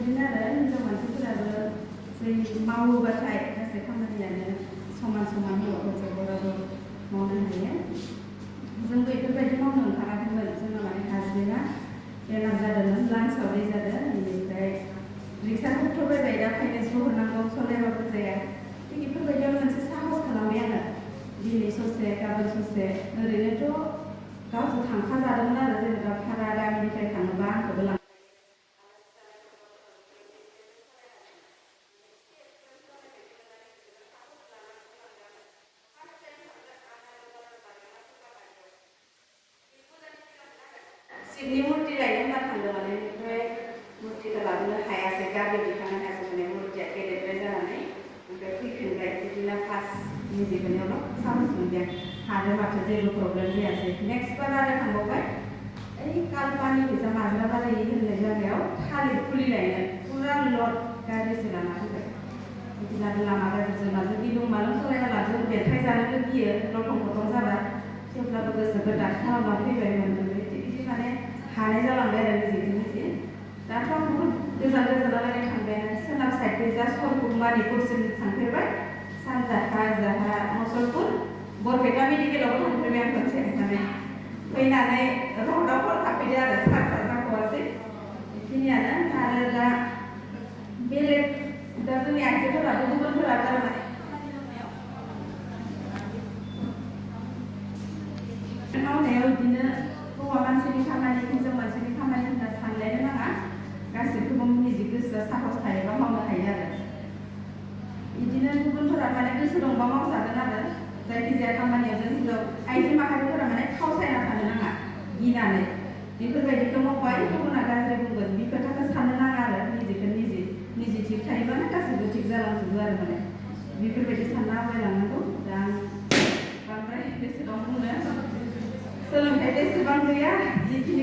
बिदिनो आरो हिनजाव मानसिफोराबो जै मावोबाथाय गासै खामानियानो समान समान हौवाफोरजोंबाबो मावनो हायो। जों बेफोरबायदि मावनो ओंखाराखैमोन। जोंना माने हासबेन्डआ बेमार जादोंमोन, लांसआव दै जादों। बेनिफ्राय रिक्साखौथ' बायबाय, दा फाइनेन्सबो हरनांगौ, सालायाबाबो जाया। थिग बेफोरबायदियाव मोनसे साहस खालामबाय आङो। दिनै ससे गाबोन ससे ओरैनोथ' गावसो थांखाजादोंमोन आरो जेनेबा भारा गामिनिफ्राय थाङोबा आंखौबो लां शिबनि मुर्ति लायनो होनना थांदोंमोन। बेनिफ्राय मुर्तिखौ लाबोनो हायासै, गारि दिखांनो हायासै, माने मुर्तिया गेदेरद्राय जानानै ओमफ्राय फैफिनबाय। बिदिनो फार्स्ट निजेखौनोल' साहस मोनबाय, हादों माथो, जेबो प्रब्लेम जायासै। नेक्स्ट बार आरो थांबावबाय, ओइ कालपानि फैसा माज्राबारि होननाय जायगायाव थालिर फुलि लायनो फुरा लड गारिसो लाना फैबाय। बिदिनो लामा गाज्रि जोंनाजों गिलुं मालुं सालायना लादों, बेरखाय जानोबो गियो, लथं फथं जाबा। थेवब्लाबो गोसो गोदान खालामना फैबायमोन। बिदि माने हानाय जालांबाय आरो निजे। दाथ' आं बुहुद गोजान गोजानालागै थांबायानो। सोनाब साइडखै जा सरगुम मानिकपुरसिम थांफेरबाय, सानजाहा जाहा मुसलपुर, बरपेटा मेडिकेलावबो थांफेरबाय आं खनसे। माने फैनानै रडआव हर थाफैदो आरो सार्जआ जाथ'वासै। बेखिनियानो। आरो दा बेलेग दा जोंनि आइजोफोराबो गुबुनफोराबो आरो माने मावनायाव बिदिनो हौवा मानसिनि खामानि, हिनजाव मानसिनि खामानि होनना सानलायनो नाङा। गासैखौबो निजे गोसोआ साहस थायोबा मावनो हायो आरो। बिदिनो गुबुनफोरा माने गोसो दंबा मावजागोन आरो। जायखिजाया खामानियाव जों हिनजाव आइजो माहारिफोरा माने फावसायना थानो नाङा गिनानै। बेफोरबायदिखौ मावबाय गुबुना गाज्रि बुंगोन, बे खोथाखौ साननो नाङा आरो। निजे थिग थायोबानो गासैबो थिग जालांजोबो आरो। माने बेफोरबायदि सानना आवगायलांनांगौ। दा बांद्राय बेसेबां बुंनो, सोलोंथाइ एसेबां गैया, जिखिनि